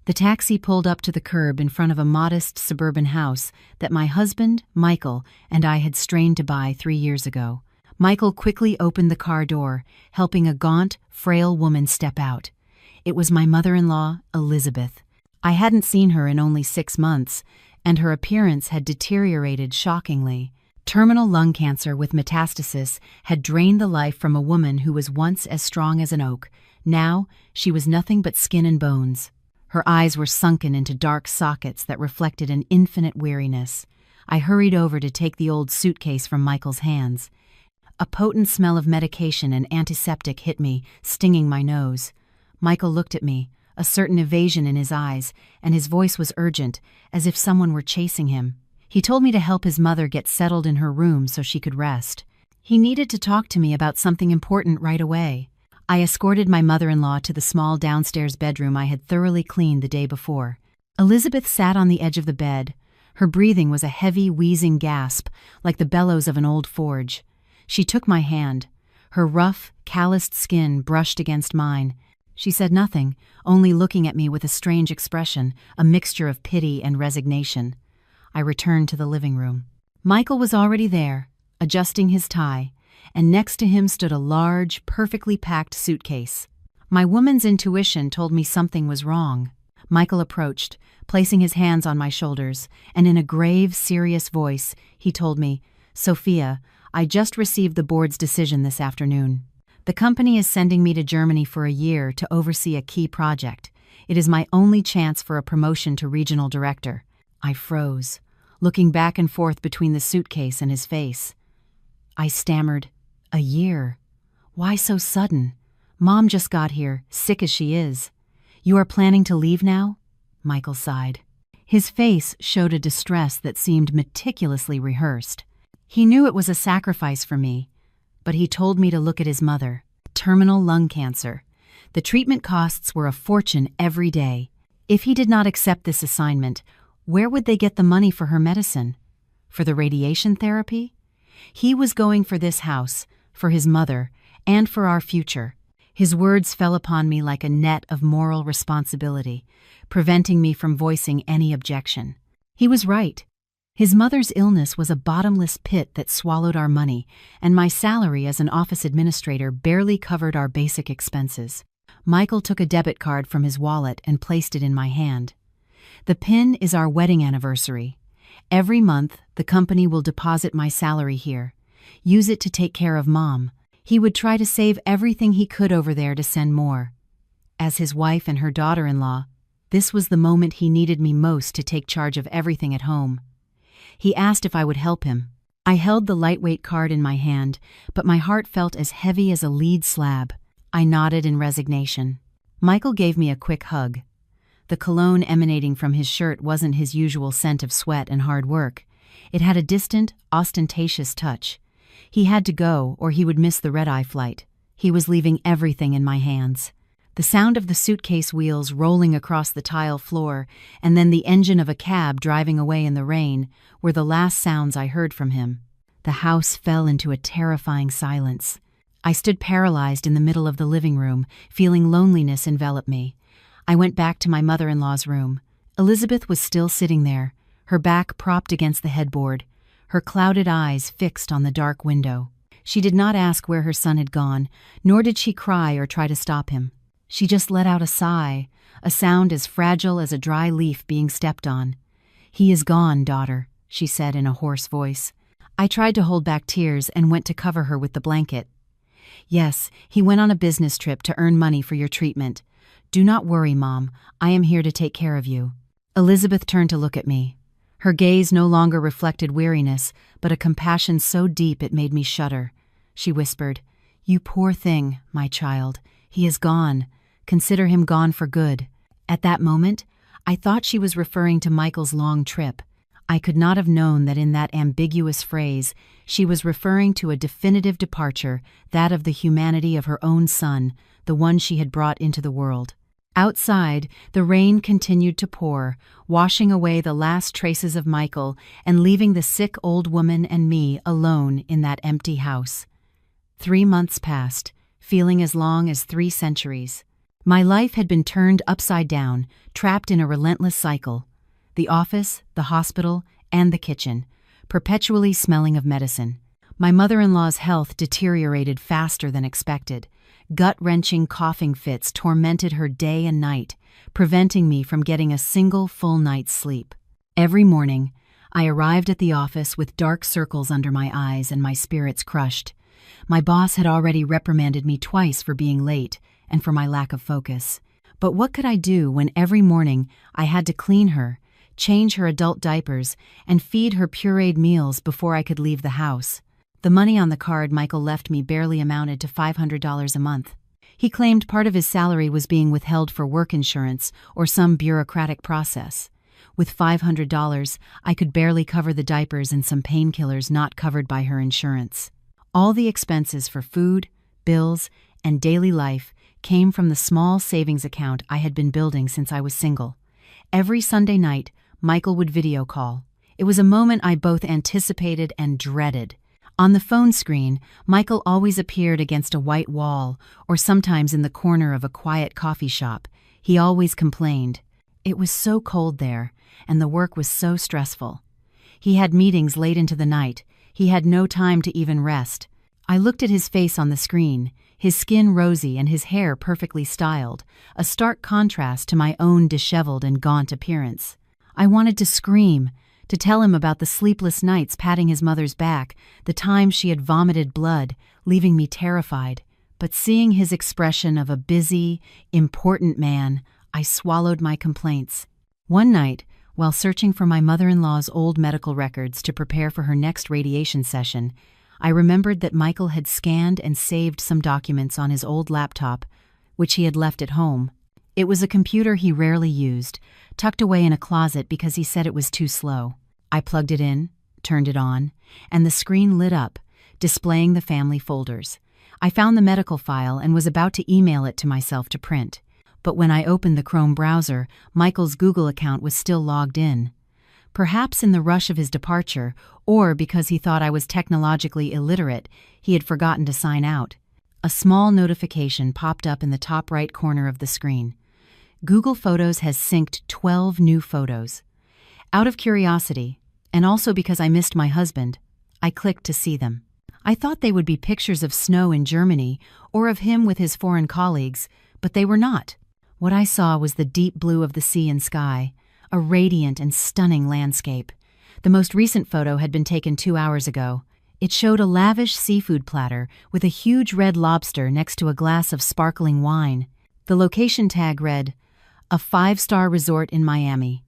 The taxi pulled up to the curb in front of a modest suburban house that my husband, Michael, and I had strained to buy 3 years ago. Michael quickly opened the car door, helping a gaunt, frail woman step out. It was my mother-in-law, Elizabeth. I hadn't seen her in only 6 months, and her appearance had deteriorated shockingly. Terminal lung cancer with metastasis had drained the life from a woman who was once as strong as an oak. Now, she was nothing but skin and bones. Her eyes were sunken into dark sockets that reflected an infinite weariness. I hurried over to take the old suitcase from Michael's hands. A potent smell of medication and antiseptic hit me, stinging my nose. Michael looked at me, a certain evasion in his eyes, and his voice was urgent, as if someone were chasing him. He told me to help his mother get settled in her room so she could rest. He needed to talk to me about something important right away. I escorted my mother-in-law to the small downstairs bedroom I had thoroughly cleaned the day before. Elizabeth sat on the edge of the bed. Her breathing was a heavy, wheezing gasp, like the bellows of an old forge. She took my hand. Her rough, calloused skin brushed against mine. She said nothing, only looking at me with a strange expression, a mixture of pity and resignation. I returned to the living room. Michael was already there, adjusting his tie, and next to him stood a large, perfectly packed suitcase. My woman's intuition told me something was wrong. Michael approached, placing his hands on my shoulders, and in a grave, serious voice, he told me, "Sophia, I just received the board's decision this afternoon. The company is sending me to Germany for a year to oversee a key project. It is my only chance for a promotion to regional director." I froze, looking back and forth between the suitcase and his face. I stammered, "A year? Why so sudden? Mom just got here, sick as she is. You are planning to leave now?" Michael sighed. His face showed a distress that seemed meticulously rehearsed. He knew it was a sacrifice for me, but he told me to look at his mother. Terminal lung cancer. The treatment costs were a fortune every day. If he did not accept this assignment, where would they get the money for her medicine? For the radiation therapy? He was going for this house, for his mother, and for our future. His words fell upon me like a net of moral responsibility, preventing me from voicing any objection. He was right. His mother's illness was a bottomless pit that swallowed our money, and my salary as an office administrator barely covered our basic expenses. Michael took a debit card from his wallet and placed it in my hand. "The PIN is our wedding anniversary. Every month, the company will deposit my salary here. Use it to take care of Mom." He would try to save everything he could over there to send more. As his wife and her daughter-in-law, this was the moment he needed me most to take charge of everything at home. He asked if I would help him. I held the lightweight card in my hand, but my heart felt as heavy as a lead slab. I nodded in resignation. Michael gave me a quick hug. The cologne emanating from his shirt wasn't his usual scent of sweat and hard work. It had a distant, ostentatious touch. He had to go, or he would miss the red-eye flight. He was leaving everything in my hands. The sound of the suitcase wheels rolling across the tile floor, and then the engine of a cab driving away in the rain, were the last sounds I heard from him. The house fell into a terrifying silence. I stood paralyzed in the middle of the living room, feeling loneliness envelop me. I went back to my mother-in-law's room. Elizabeth was still sitting there, her back propped against the headboard, her clouded eyes fixed on the dark window. She did not ask where her son had gone, nor did she cry or try to stop him. She just let out a sigh, a sound as fragile as a dry leaf being stepped on. "He is gone, daughter," she said in a hoarse voice. I tried to hold back tears and went to cover her with the blanket. "Yes, he went on a business trip to earn money for your treatment. Do not worry, Mom. I am here to take care of you." Elizabeth turned to look at me. Her gaze no longer reflected weariness, but a compassion so deep it made me shudder. She whispered, "You poor thing, my child. He is gone. Consider him gone for good." At that moment, I thought she was referring to Michael's long trip. I could not have known that in that ambiguous phrase, she was referring to a definitive departure, that of the humanity of her own son, the one she had brought into the world. Outside, the rain continued to pour, washing away the last traces of Michael and leaving the sick old woman and me alone in that empty house. 3 months passed, feeling as long as 3 centuries. My life had been turned upside down, trapped in a relentless cycle. The office, the hospital, and the kitchen, perpetually smelling of medicine. My mother-in-law's health deteriorated faster than expected. Gut-wrenching coughing fits tormented her day and night, preventing me from getting a single full night's sleep. Every morning, I arrived at the office with dark circles under my eyes and my spirits crushed. My boss had already reprimanded me twice for being late and for my lack of focus. But what could I do when every morning I had to clean her, change her adult diapers, and feed her pureed meals before I could leave the house? The money on the card Michael left me barely amounted to $500 a month. He claimed part of his salary was being withheld for work insurance or some bureaucratic process. With $500, I could barely cover the diapers and some painkillers not covered by her insurance. All the expenses for food, bills, and daily life came from the small savings account I had been building since I was single. Every Sunday night, Michael would video call. It was a moment I both anticipated and dreaded. On the phone screen, Michael always appeared against a white wall or sometimes in the corner of a quiet coffee shop. He always complained. It was so cold there, and the work was so stressful. He had meetings late into the night. He had no time to even rest. I looked at his face on the screen, his skin rosy and his hair perfectly styled, a stark contrast to my own disheveled and gaunt appearance. I wanted to scream, to tell him about the sleepless nights patting his mother's back, the times she had vomited blood, leaving me terrified. But seeing his expression of a busy, important man, I swallowed my complaints. One night, while searching for my mother-in-law's old medical records to prepare for her next radiation session, I remembered that Michael had scanned and saved some documents on his old laptop, which he had left at home. It was a computer he rarely used, tucked away in a closet because he said it was too slow. I plugged it in, turned it on, and the screen lit up, displaying the family folders. I found the medical file and was about to email it to myself to print. But when I opened the Chrome browser, Michael's Google account was still logged in. Perhaps in the rush of his departure, or because he thought I was technologically illiterate, he had forgotten to sign out. A small notification popped up in the top right corner of the screen. Google Photos has synced 12 new photos. Out of curiosity, and also because I missed my husband, I clicked to see them. I thought they would be pictures of snow in Germany or of him with his foreign colleagues, but they were not. What I saw was the deep blue of the sea and sky, a radiant and stunning landscape. The most recent photo had been taken 2 hours ago. It showed a lavish seafood platter with a huge red lobster next to a glass of sparkling wine. The location tag read, "A 5-star resort in Miami."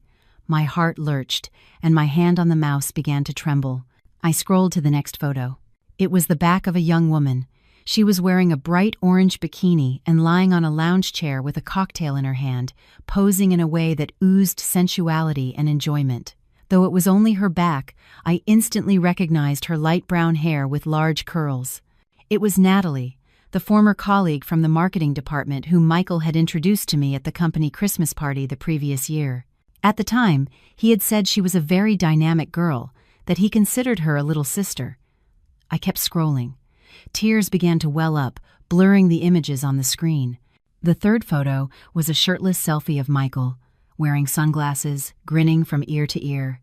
My heart lurched, and my hand on the mouse began to tremble. I scrolled to the next photo. It was the back of a young woman. She was wearing a bright orange bikini and lying on a lounge chair with a cocktail in her hand, posing in a way that oozed sensuality and enjoyment. Though it was only her back, I instantly recognized her light brown hair with large curls. It was Natalie, the former colleague from the marketing department whom Michael had introduced to me at the company Christmas party the previous year. At the time, he had said she was a very dynamic girl, that he considered her a little sister. I kept scrolling. Tears began to well up, blurring the images on the screen. The third photo was a shirtless selfie of Michael, wearing sunglasses, grinning from ear to ear.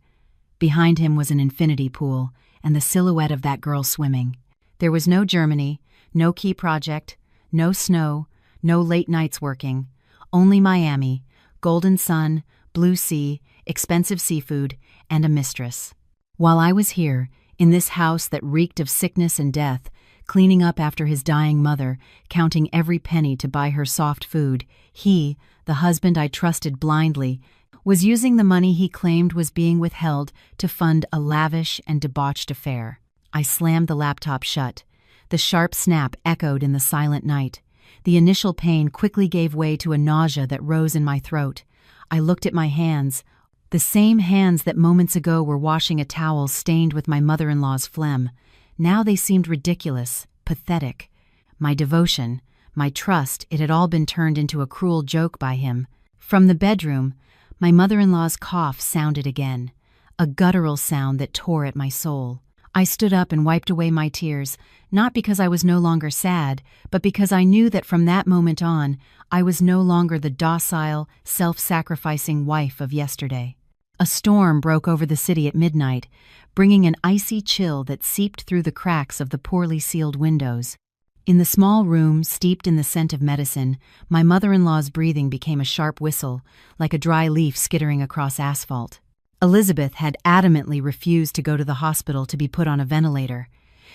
Behind him was an infinity pool, and the silhouette of that girl swimming. There was no Germany, no key project, no snow, no late nights working, only Miami, golden sun, blue sea, expensive seafood, and a mistress. While I was here, in this house that reeked of sickness and death, cleaning up after his dying mother, counting every penny to buy her soft food, he, the husband I trusted blindly, was using the money he claimed was being withheld to fund a lavish and debauched affair. I slammed the laptop shut. The sharp snap echoed in the silent night. The initial pain quickly gave way to a nausea that rose in my throat. I looked at my hands, the same hands that moments ago were washing a towel stained with my mother-in-law's phlegm. Now they seemed ridiculous, pathetic. My devotion, my trust, it had all been turned into a cruel joke by him. From the bedroom, my mother-in-law's cough sounded again, a guttural sound that tore at my soul. I stood up and wiped away my tears, not because I was no longer sad, but because I knew that from that moment on, I was no longer the docile, self-sacrificing wife of yesterday. A storm broke over the city at midnight, bringing an icy chill that seeped through the cracks of the poorly sealed windows. In the small room, steeped in the scent of medicine, my mother-in-law's breathing became a sharp whistle, like a dry leaf skittering across asphalt. Elizabeth had adamantly refused to go to the hospital to be put on a ventilator.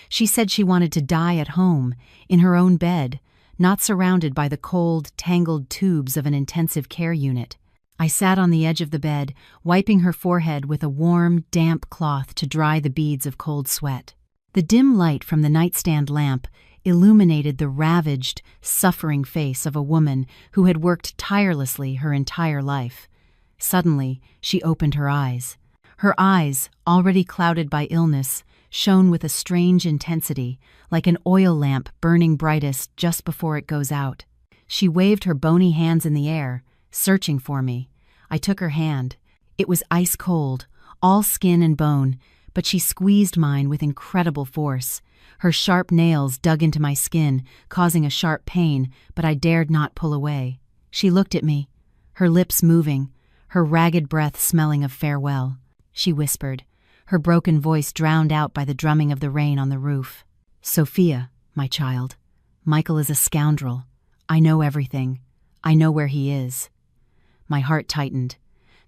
She said she wanted to die at home, in her own bed, not surrounded by the cold, tangled tubes of an intensive care unit. I sat on the edge of the bed, wiping her forehead with a warm, damp cloth to dry the beads of cold sweat. The dim light from the nightstand lamp illuminated the ravaged, suffering face of a woman who had worked tirelessly her entire life. Suddenly, she opened her eyes. Her eyes, already clouded by illness, shone with a strange intensity, like an oil lamp burning brightest just before it goes out. She waved her bony hands in the air, searching for me. I took her hand. It was ice cold, all skin and bone, but she squeezed mine with incredible force. Her sharp nails dug into my skin, causing a sharp pain, but I dared not pull away. She looked at me, her lips moving, her ragged breath smelling of farewell. She whispered, her broken voice drowned out by the drumming of the rain on the roof. "Sophia, my child, Michael is a scoundrel. I know everything. I know where he is." My heart tightened.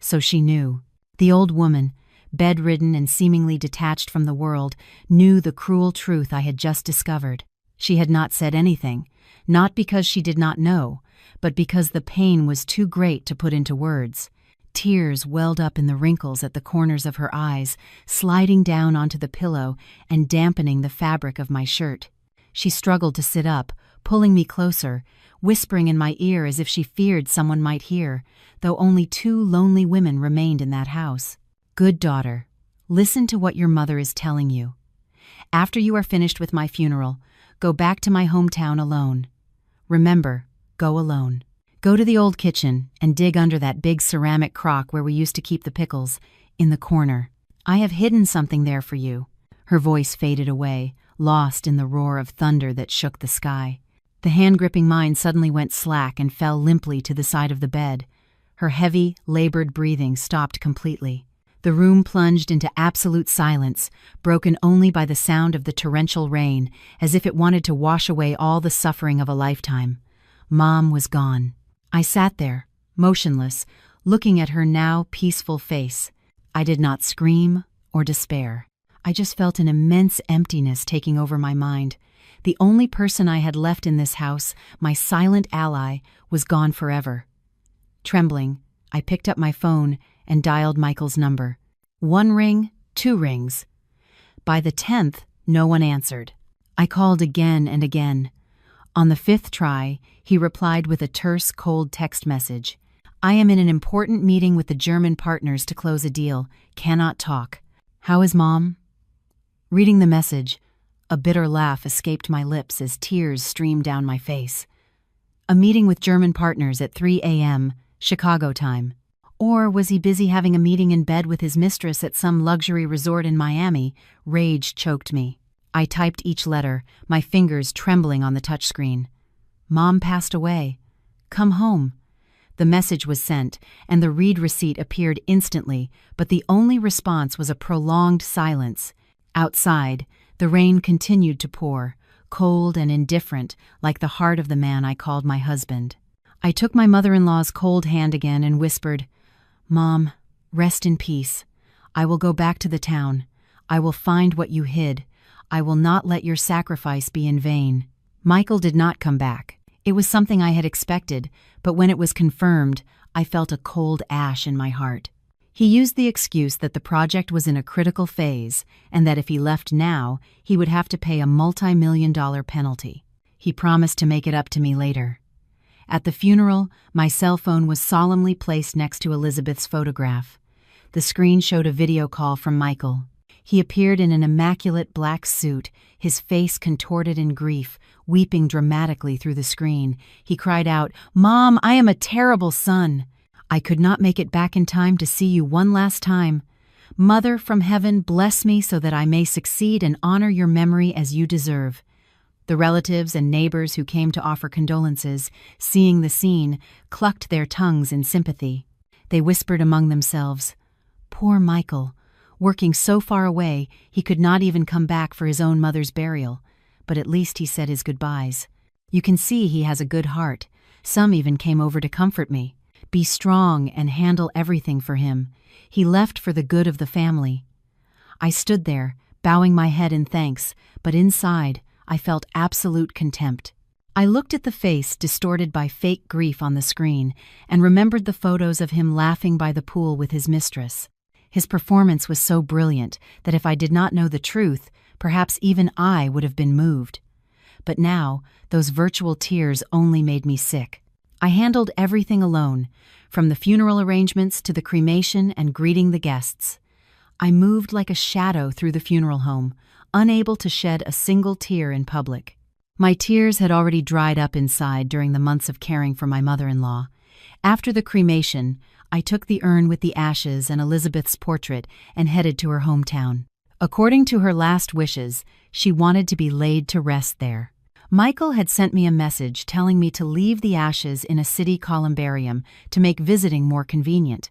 So she knew. The old woman, bedridden and seemingly detached from the world, knew the cruel truth I had just discovered. She had not said anything, not because she did not know, but because the pain was too great to put into words. Tears welled up in the wrinkles at the corners of her eyes, sliding down onto the pillow and dampening the fabric of my shirt. She struggled to sit up, pulling me closer, whispering in my ear as if she feared someone might hear, though only 2 lonely women remained in that house. "Good daughter, listen to what your mother is telling you. After you are finished with my funeral, go back to my hometown alone. Remember, go alone. Go to the old kitchen and dig under that big ceramic crock where we used to keep the pickles, in the corner. I have hidden something there for you." Her voice faded away, lost in the roar of thunder that shook the sky. The hand gripping mine suddenly went slack and fell limply to the side of the bed. Her heavy, labored breathing stopped completely. The room plunged into absolute silence, broken only by the sound of the torrential rain, as if it wanted to wash away all the suffering of a lifetime. Mom was gone. I sat there, motionless, looking at her now peaceful face. I did not scream or despair. I just felt an immense emptiness taking over my mind. The only person I had left in this house, my silent ally, was gone forever. Trembling, I picked up my phone and dialed Michael's number. 1 ring, 2 rings. By the 10th, no one answered. I called again and again. On the 5th try, he replied with a terse, cold text message. "I am in an important meeting with the German partners to close a deal. Cannot talk. How is Mom?" Reading the message, a bitter laugh escaped my lips as tears streamed down my face. A meeting with German partners at 3 a.m., Chicago time. Or was he busy having a meeting in bed with his mistress at some luxury resort in Miami? Rage choked me. I typed each letter, my fingers trembling on the touchscreen. "Mom passed away. Come home." The message was sent, and the read receipt appeared instantly, but the only response was a prolonged silence. Outside, the rain continued to pour, cold and indifferent, like the heart of the man I called my husband. I took my mother-in-law's cold hand again and whispered, "Mom, rest in peace. I will go back to the town. I will find what you hid. I will not let your sacrifice be in vain." Michael did not come back. It was something I had expected, but when it was confirmed, I felt a cold ash in my heart. He used the excuse that the project was in a critical phase and that if he left now, he would have to pay a multi-million-dollar penalty. He promised to make it up to me later. At the funeral, my cell phone was solemnly placed next to Elizabeth's photograph. The screen showed a video call from Michael. He appeared in an immaculate black suit, his face contorted in grief, weeping dramatically through the screen. He cried out, "Mom, I am a terrible son. I could not make it back in time to see you one last time. Mother from heaven, bless me so that I may succeed and honor your memory as you deserve. The relatives and neighbors who came to offer condolences, seeing the scene, clucked their tongues in sympathy. They whispered among themselves, "Poor Michael, working so far away he could not even come back for his own mother's burial, but at least he said his goodbyes. You can see he has a good heart. Some even came over to comfort me. Be strong and handle everything for him. He left for the good of the family." I stood there, bowing my head in thanks, but inside, I felt absolute contempt. I looked at the face distorted by fake grief on the screen and remembered the photos of him laughing by the pool with his mistress. His performance was so brilliant that if I did not know the truth, perhaps even I would have been moved. But now, those virtual tears only made me sick. I handled everything alone, from the funeral arrangements to the cremation and greeting the guests. I moved like a shadow through the funeral home, unable to shed a single tear in public. My tears had already dried up inside during the months of caring for my mother-in-law. After the cremation, I took the urn with the ashes and Elizabeth's portrait and headed to her hometown. According to her last wishes, she wanted to be laid to rest there. Michael had sent me a message telling me to leave the ashes in a city columbarium to make visiting more convenient.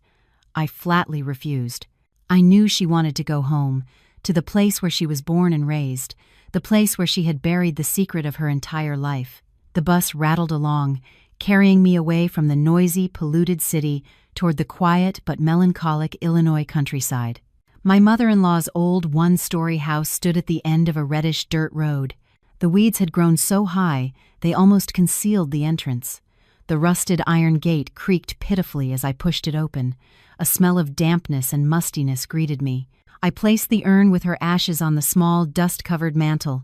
I flatly refused. I knew she wanted to go home, to the place where she was born and raised, the place where she had buried the secret of her entire life. The bus rattled along, carrying me away from the noisy, polluted city toward the quiet but melancholic Illinois countryside. My mother-in-law's old one-story house stood at the end of a reddish dirt road. The weeds had grown so high, they almost concealed the entrance. The rusted iron gate creaked pitifully as I pushed it open. A smell of dampness and mustiness greeted me. I placed the urn with her ashes on the small, dust-covered mantel.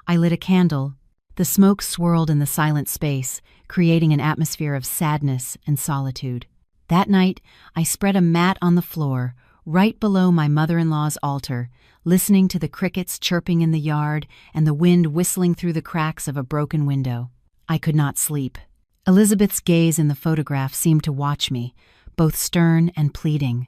I lit a candle. The smoke swirled in the silent space, creating an atmosphere of sadness and solitude. That night, I spread a mat on the floor, right below my mother-in-law's altar, listening to the crickets chirping in the yard and the wind whistling through the cracks of a broken window. I could not sleep. Elizabeth's gaze in the photograph seemed to watch me, both stern and pleading.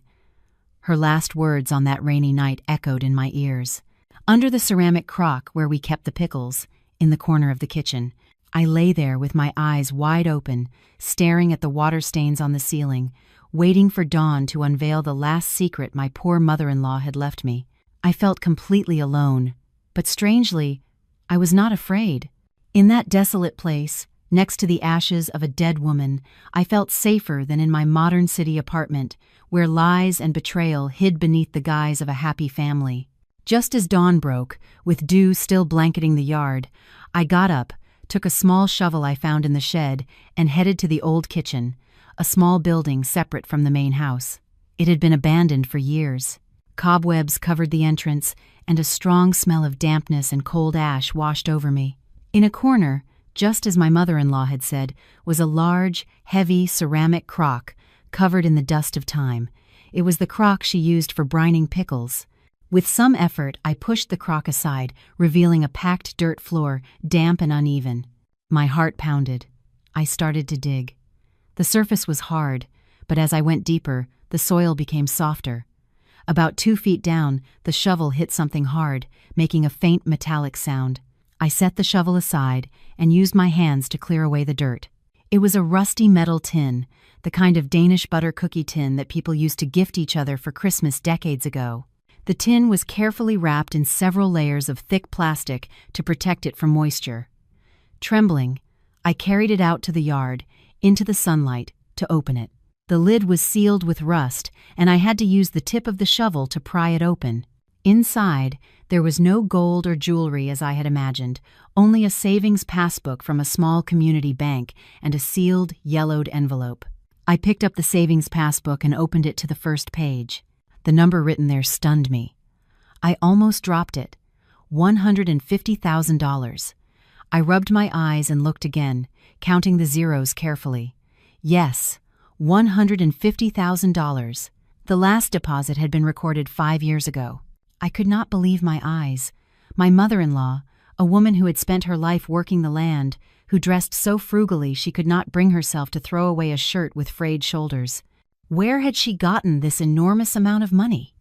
Her last words on that rainy night echoed in my ears. Under the ceramic crock where we kept the pickles, in the corner of the kitchen, I lay there with my eyes wide open, staring at the water stains on the ceiling, waiting for dawn to unveil the last secret my poor mother-in-law had left me. I felt completely alone, but strangely, I was not afraid. In that desolate place, next to the ashes of a dead woman, I felt safer than in my modern city apartment, where lies and betrayal hid beneath the guise of a happy family. Just as dawn broke, with dew still blanketing the yard, I got up, took a small shovel I found in the shed, and headed to the old kitchen, a small building separate from the main house. It had been abandoned for years. Cobwebs covered the entrance, and a strong smell of dampness and cold ash washed over me. In a corner, just as my mother-in-law had said, was a large, heavy ceramic crock covered in the dust of time. It was the crock she used for brining pickles. With some effort, I pushed the crock aside, revealing a packed dirt floor, damp and uneven. My heart pounded. I started to dig. The surface was hard, but as I went deeper, the soil became softer. About 2 feet down, the shovel hit something hard, making a faint metallic sound. I set the shovel aside and used my hands to clear away the dirt. It was a rusty metal tin, the kind of Danish butter cookie tin that people used to gift each other for Christmas decades ago. The tin was carefully wrapped in several layers of thick plastic to protect it from moisture. Trembling, I carried it out to the yard, into the sunlight, to open it. The lid was sealed with rust, and I had to use the tip of the shovel to pry it open. Inside, there was no gold or jewelry as I had imagined, only a savings passbook from a small community bank and a sealed, yellowed envelope. I picked up the savings passbook and opened it to the first page. The number written there stunned me. I almost dropped it. $150,000. I rubbed my eyes and looked again, counting the zeros carefully. Yes, $150,000. The last deposit had been recorded 5 years ago. I could not believe my eyes. My mother-in-law, a woman who had spent her life working the land, who dressed so frugally she could not bring herself to throw away a shirt with frayed shoulders. Where had she gotten this enormous amount of money?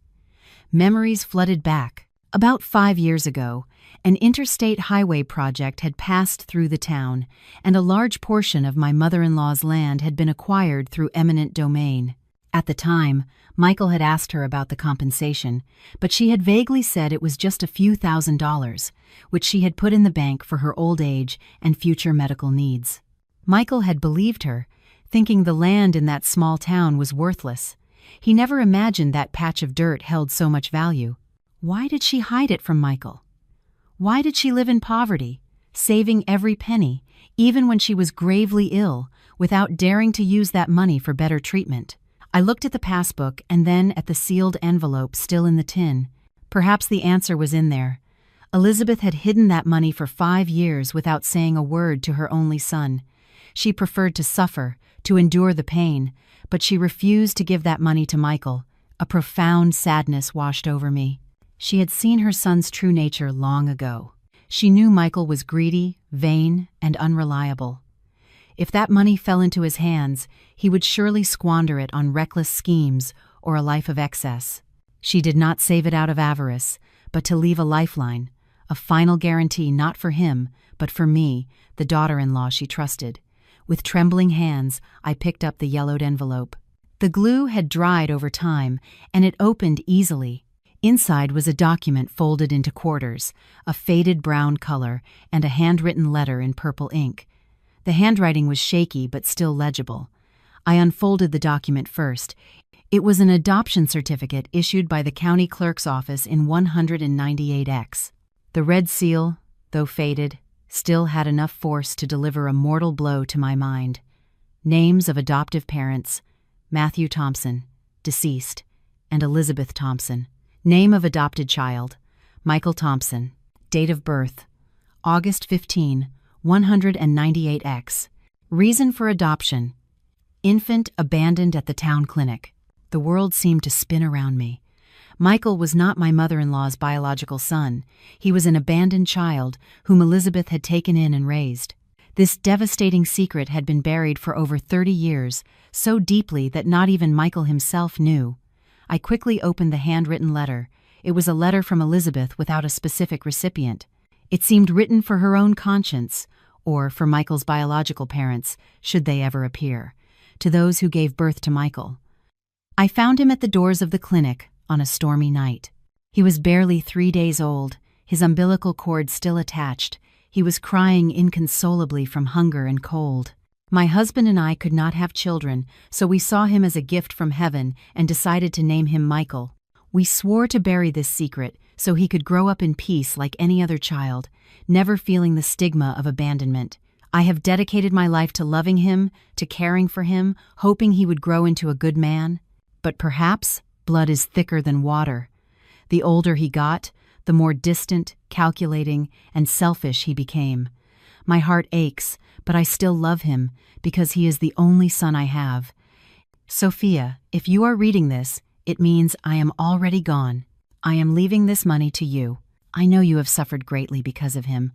Memories flooded back. About 5 years ago, an interstate highway project had passed through the town, and a large portion of my mother-in-law's land had been acquired through eminent domain. At the time, Michael had asked her about the compensation, but she had vaguely said it was just a few $1,000s, which she had put in the bank for her old age and future medical needs. Michael had believed her, thinking the land in that small town was worthless. He never imagined that patch of dirt held so much value. Why did she hide it from Michael? Why did she live in poverty, saving every penny, even when she was gravely ill, without daring to use that money for better treatment? I looked at the passbook and then at the sealed envelope still in the tin. Perhaps the answer was in there. Elizabeth had hidden that money for 5 years without saying a word to her only son. She preferred to suffer, to endure the pain, but she refused to give that money to Michael. A profound sadness washed over me. She had seen her son's true nature long ago. She knew Michael was greedy, vain, and unreliable. If that money fell into his hands, he would surely squander it on reckless schemes or a life of excess. She did not save it out of avarice, but to leave a lifeline, a final guarantee not for him, but for me, the daughter-in-law she trusted. With trembling hands, I picked up the yellowed envelope. The glue had dried over time, and it opened easily. Inside was a document folded into quarters, a faded brown color, and a handwritten letter in purple ink. The handwriting was shaky but still legible. I unfolded the document first. It was an adoption certificate issued by the county clerk's office in 198X. The red seal, though faded, still had enough force to deliver a mortal blow to my mind. Names of adoptive parents: Matthew Thompson, deceased, and Elizabeth Thompson. Name of adopted child: Michael Thompson. Date of birth: August 15, 198X. Reason for adoption: infant abandoned at the town clinic. The world seemed to spin around me. Michael was not my mother-in-law's biological son. He was an abandoned child whom Elizabeth had taken in and raised. This devastating secret had been buried for over 30 years, so deeply that not even Michael himself knew. I quickly opened the handwritten letter. It was a letter from Elizabeth without a specific recipient. It seemed written for her own conscience, or for Michael's biological parents, should they ever appear, to those who gave birth to Michael. I found him at the doors of the clinic on a stormy night. He was barely 3 days old, his umbilical cord still attached. He was crying inconsolably from hunger and cold. My husband and I could not have children, so we saw him as a gift from heaven and decided to name him Michael. We swore to bury this secret so he could grow up in peace like any other child, never feeling the stigma of abandonment. I have dedicated my life to loving him, to caring for him, hoping he would grow into a good man. But perhaps blood is thicker than water. The older he got, the more distant, calculating, and selfish he became. My heart aches, but I still love him because he is the only son I have. Sophia, if you are reading this, it means I am already gone. I am leaving this money to you. I know you have suffered greatly because of him.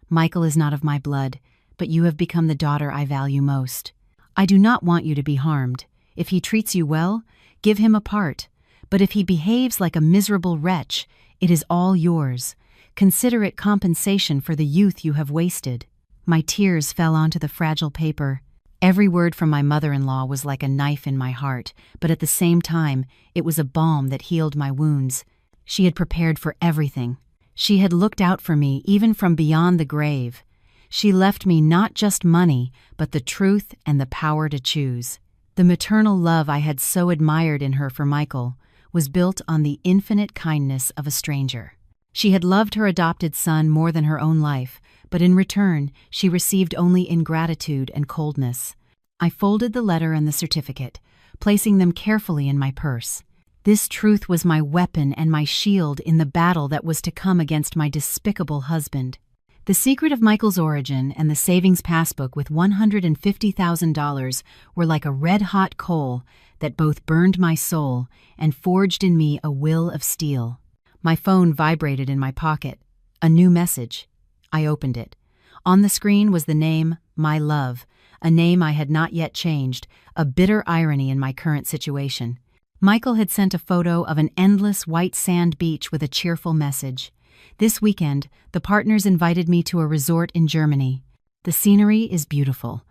Michael is not of my blood, but you have become the daughter I value most. I do not want you to be harmed. If he treats you well, give him a part. But if he behaves like a miserable wretch, it is all yours. Consider it compensation for the youth you have wasted. My tears fell onto the fragile paper. Every word from my mother-in-law was like a knife in my heart, but at the same time, it was a balm that healed my wounds. She had prepared for everything. She had looked out for me even from beyond the grave. She left me not just money, but the truth and the power to choose. The maternal love I had so admired in her for Michael was built on the infinite kindness of a stranger. She had loved her adopted son more than her own life, but in return, she received only ingratitude and coldness. I folded the letter and the certificate, placing them carefully in my purse. This truth was my weapon and my shield in the battle that was to come against my despicable husband. The secret of Michael's origin and the savings passbook with $150,000 were like a red-hot coal that both burned my soul and forged in me a will of steel. My phone vibrated in my pocket. A new message. I opened it. On the screen was the name, My Love, a name I had not yet changed, a bitter irony in my current situation. Michael had sent a photo of an endless white sand beach with a cheerful message. This weekend, the partners invited me to a resort in Germany. The scenery is beautiful.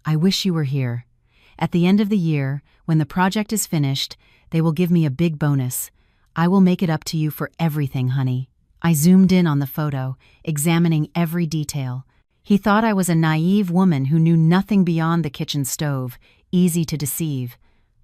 I wish you were here. At the end of the year, when the project is finished, they will give me a big bonus. I will make it up to you for everything, honey. I zoomed in on the photo, examining every detail. He thought I was a naive woman who knew nothing beyond the kitchen stove, easy to deceive.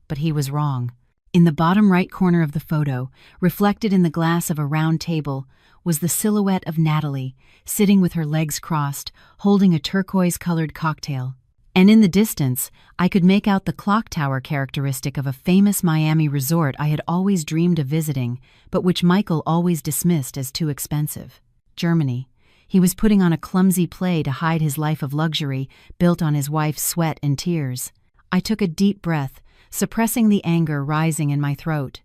But he was wrong. In the bottom right corner of the photo, reflected in the glass of a round table, was the silhouette of Natalie, sitting with her legs crossed, holding a turquoise-colored cocktail. And in the distance, I could make out the clock tower characteristic of a famous Miami resort I had always dreamed of visiting, but which Michael always dismissed as too expensive. Germany. He was putting on a clumsy play to hide his life of luxury, built on his wife's sweat and tears. I took a deep breath, suppressing the anger rising in my throat.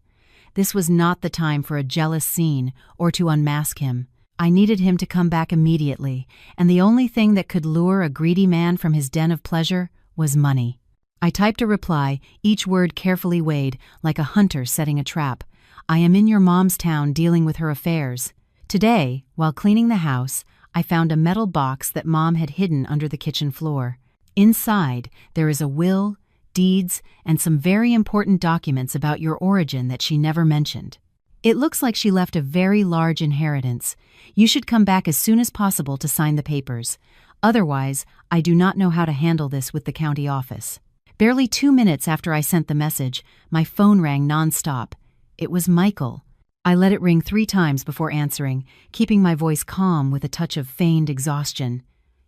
This was not the time for a jealous scene or to unmask him. I needed him to come back immediately, and the only thing that could lure a greedy man from his den of pleasure was money. I typed a reply, each word carefully weighed, like a hunter setting a trap. I am in your mom's town dealing with her affairs. Today, while cleaning the house, I found a metal box that Mom had hidden under the kitchen floor. Inside, there is a will, deeds, and some very important documents about your origin that she never mentioned. It looks like she left a very large inheritance. You should come back as soon as possible to sign the papers. Otherwise, I do not know how to handle this with the county office. Barely 2 minutes after I sent the message, my phone rang nonstop. It was Michael. I let it ring 3 times before answering, keeping my voice calm with a touch of feigned exhaustion.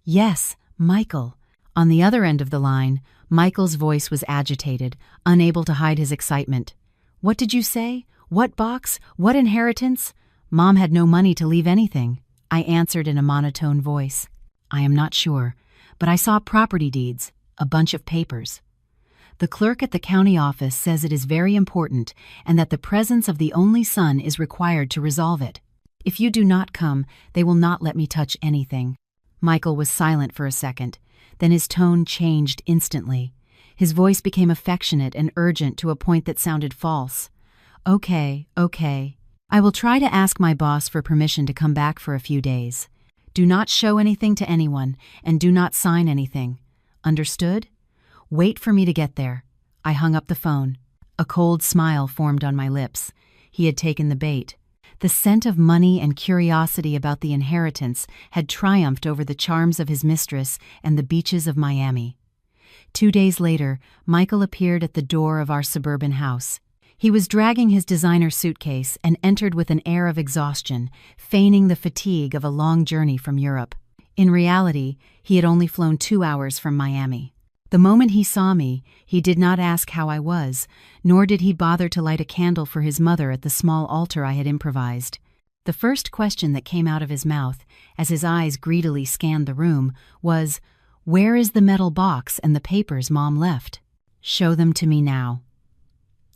Yes, Michael. On the other end of the line, Michael's voice was agitated, unable to hide his excitement. What did you say? What box? What inheritance? Mom had no money to leave anything. I answered in a monotone voice. I am not sure, but I saw property deeds, a bunch of papers. The clerk at the county office says it is very important and that the presence of the only son is required to resolve it. If you do not come, they will not let me touch anything. Michael was silent for a second. Then his tone changed instantly. His voice became affectionate and urgent to a point that sounded false. Okay. I will try to ask my boss for permission to come back for a few days. Do not show anything to anyone, and do not sign anything. Understood? Wait for me to get there. I hung up the phone. A cold smile formed on my lips. He had taken the bait. The scent of money and curiosity about the inheritance had triumphed over the charms of his mistress and the beaches of Miami. 2 days later, Michael appeared at the door of our suburban house. He was dragging his designer suitcase and entered with an air of exhaustion, feigning the fatigue of a long journey from Europe. In reality, he had only flown 2 hours from Miami. The moment he saw me, he did not ask how I was, nor did he bother to light a candle for his mother at the small altar I had improvised. The first question that came out of his mouth, as his eyes greedily scanned the room, was, "Where is the metal box and the papers Mom left? Show them to me now."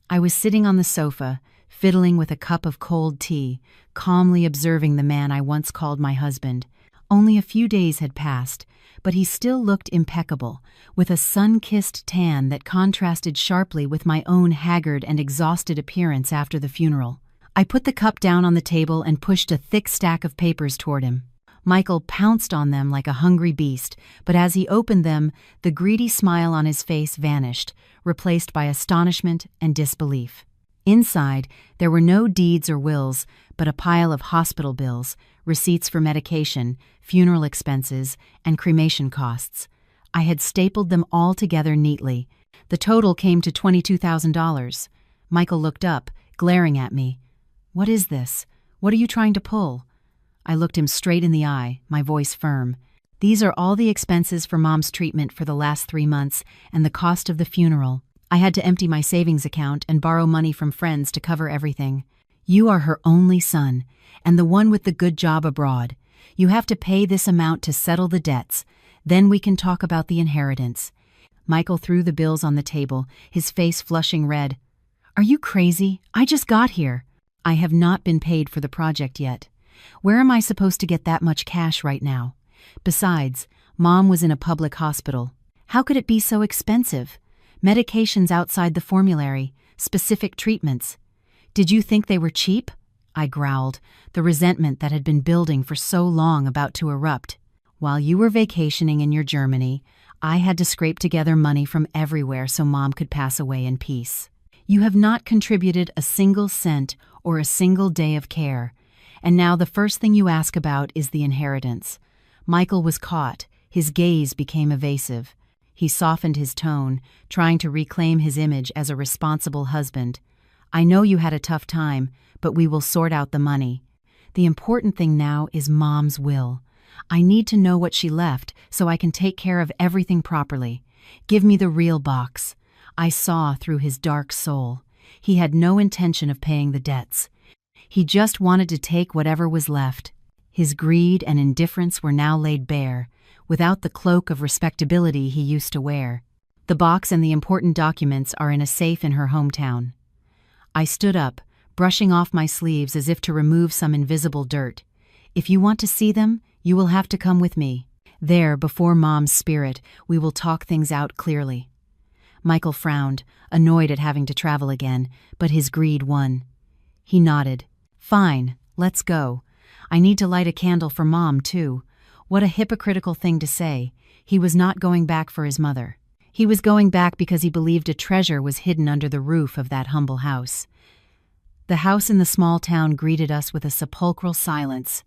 I was sitting on the sofa, fiddling with a cup of cold tea, calmly observing the man I once called my husband. Only a few days had passed, but he still looked impeccable, with a sun-kissed tan that contrasted sharply with my own haggard and exhausted appearance after the funeral. I put the cup down on the table and pushed a thick stack of papers toward him. Michael pounced on them like a hungry beast, but as he opened them, the greedy smile on his face vanished, replaced by astonishment and disbelief. Inside, there were no deeds or wills, but a pile of hospital bills, receipts for medication, funeral expenses, and cremation costs. I had stapled them all together neatly. The total came to $22,000. Michael looked up, glaring at me. "What is this? What are you trying to pull?" I looked him straight in the eye, my voice firm. "These are all the expenses for Mom's treatment for the last 3 months and the cost of the funeral. I had to empty my savings account and borrow money from friends to cover everything. You are her only son, and the one with the good job abroad. You have to pay this amount to settle the debts. Then we can talk about the inheritance." Michael threw the bills on the table, his face flushing red. "Are you crazy? I just got here." "I have not been paid for the project yet. Where am I supposed to get that much cash right now? Besides, Mom was in a public hospital. How could it be so expensive? Medications outside the formulary, specific treatments. Did you think they were cheap? I growled, the resentment that had been building for so long about to erupt. While you were vacationing in your Germany, I had to scrape together money from everywhere so Mom could pass away in peace. You have not contributed a single cent or a single day of care, and now the first thing you ask about is the inheritance. Michael was caught. His gaze became evasive. He softened his tone, trying to reclaim his image as a responsible husband. I know you had a tough time, but we will sort out the money. The important thing now is Mom's will. I need to know what she left so I can take care of everything properly. Give me the real box. I saw through his dark soul. He had no intention of paying the debts. He just wanted to take whatever was left. His greed and indifference were now laid bare, without the cloak of respectability he used to wear. The box and the important documents are in a safe in her hometown. I stood up, brushing off my sleeves as if to remove some invisible dirt. If you want to see them, you will have to come with me. There, before Mom's spirit, we will talk things out clearly. Michael frowned, annoyed at having to travel again, but his greed won. He nodded. Fine, let's go. I need to light a candle for Mom, too. What a hypocritical thing to say. He was not going back for his mother. He was going back because he believed a treasure was hidden under the roof of that humble house. The house in the small town greeted us with a sepulchral silence.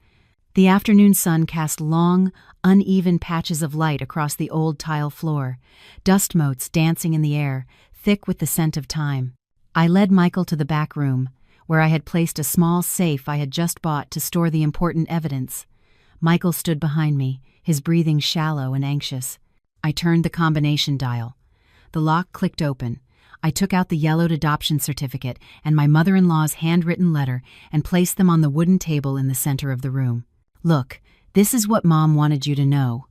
The afternoon sun cast long, uneven patches of light across the old tile floor, dust motes dancing in the air, thick with the scent of time. I led Michael to the back room, where I had placed a small safe I had just bought to store the important evidence. Michael stood behind me, his breathing shallow and anxious. I turned the combination dial. The lock clicked open. I took out the yellowed adoption certificate and my mother-in-law's handwritten letter and placed them on the wooden table in the center of the room. Look, this is what Mom wanted you to know.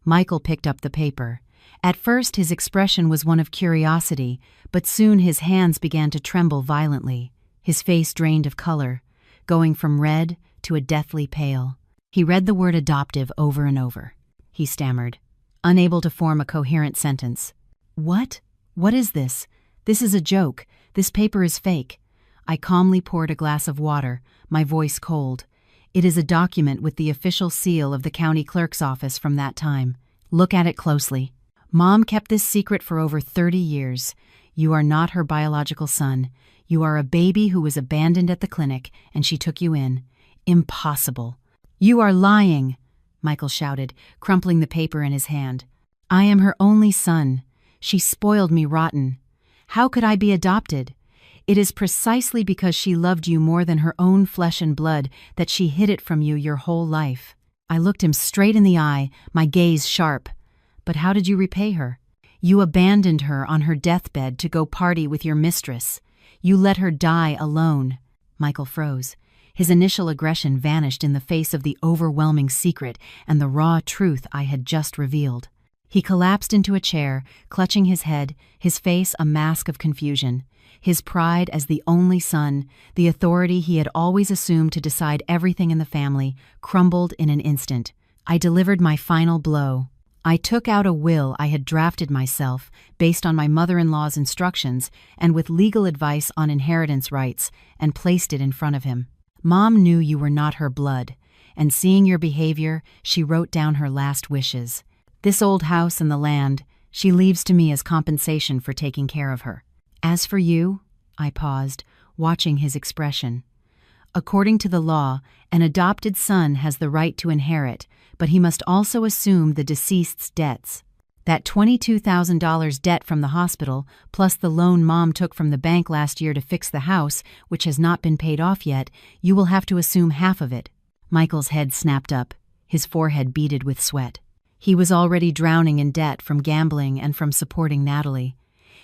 Michael picked up the paper. At first his expression was one of curiosity, but soon his hands began to tremble violently. His face drained of color, going from red to a deathly pale. He read the word adoptive over and over. He stammered, unable to form a coherent sentence. What? What is this? This is a joke. This paper is fake. I calmly poured a glass of water, my voice cold. It is a document with the official seal of the county clerk's office from that time. Look at it closely. Mom kept this secret for over 30 years. You are not her biological son. You are a baby who was abandoned at the clinic, and she took you in. Impossible. You are lying, Michael shouted, crumpling the paper in his hand. I am her only son. She spoiled me rotten. How could I be adopted? It is precisely because she loved you more than her own flesh and blood that she hid it from you your whole life. I looked him straight in the eye, my gaze sharp. But how did you repay her? You abandoned her on her deathbed to go party with your mistress. You let her die alone. Michael froze. His initial aggression vanished in the face of the overwhelming secret and the raw truth I had just revealed. He collapsed into a chair, clutching his head, his face a mask of confusion. His pride as the only son, the authority he had always assumed to decide everything in the family, crumbled in an instant. I delivered my final blow. I took out a will I had drafted myself, based on my mother-in-law's instructions and with legal advice on inheritance rights, and placed it in front of him. Mom knew you were not her blood, and seeing your behavior, she wrote down her last wishes. This old house and the land, she leaves to me as compensation for taking care of her. As for you, I paused, watching his expression. According to the law, an adopted son has the right to inherit, but he must also assume the deceased's debts. That $22,000 debt from the hospital, plus the loan Mom took from the bank last year to fix the house, which has not been paid off yet, you will have to assume half of it. Michael's head snapped up, his forehead beaded with sweat. He was already drowning in debt from gambling and from supporting Natalie.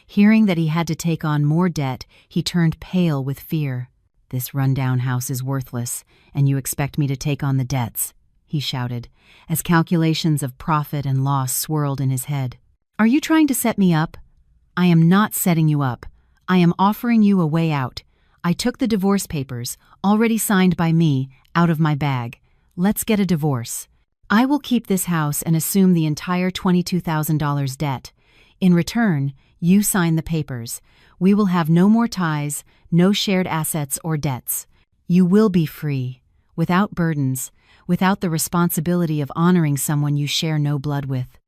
Hearing that he had to take on more debt, he turned pale with fear. This rundown house is worthless, and you expect me to take on the debts, he shouted, as calculations of profit and loss swirled in his head. Are you trying to set me up? I am not setting you up. I am offering you a way out. I took the divorce papers, already signed by me, out of my bag. Let's get a divorce. I will keep this house and assume the entire $22,000 debt. In return, You sign the papers. We will have no more ties, no shared assets or debts. You will be free, without burdens, without the responsibility of honoring someone you share no blood with."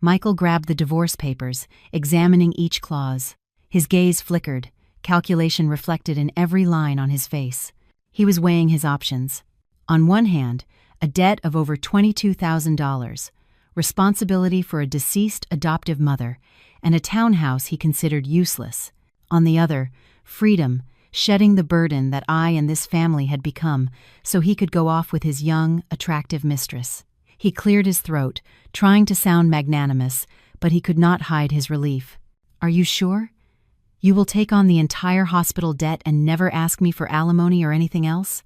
Michael grabbed the divorce papers, examining each clause. His gaze flickered, calculation reflected in every line on his face. He was weighing his options. On one hand, a debt of over $22,000, responsibility for a deceased adoptive mother, and a townhouse he considered useless. On the other, freedom, shedding the burden that I and this family had become so he could go off with his young, attractive mistress. He cleared his throat, trying to sound magnanimous, but he could not hide his relief. "Are you sure? You will take on the entire hospital debt and never ask me for alimony or anything else?"